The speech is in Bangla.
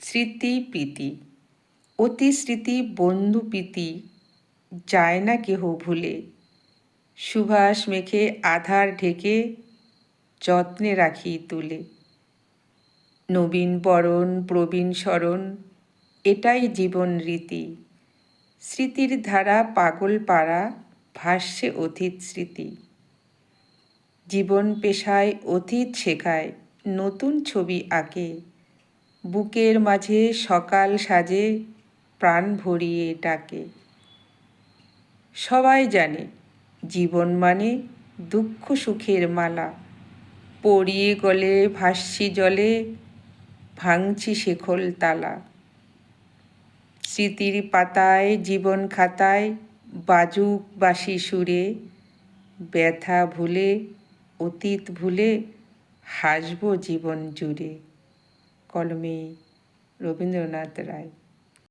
স্মৃতি প্রীতি, অতি স্মৃতি বন্ধু প্রীতি যায় না কেহ ভুলে। সুভাষ মেখে আধার ঢেকে যত্নে রাখি তুলে। নবীন বরণ প্রবীণ স্মরণ এটাই জীবন রীতি। স্মৃতির ধারা পাগল পাড়া ভাসছে অতীত স্মৃতি। জীবন পেশায় অতীত শেখায় নতুন ছবি আঁকে। বুকের মাঝে সকাল সাজে প্রাণ ভরিয়ে ডাকে। সবাই জানে জীবন মানে দুঃখ সুখের মালা। পড়িয়ে গলে ভাসছি জলে ভাঙছি শেকল তালা। স্মৃতির পাতায় জীবন খাতায় বাজুক বাঁশি সুরে। ব্যথা ভুলে অতীত ভুলে হাসব জীবন জুড়ে। কলমে রবীন্দ্রনাথ রায়।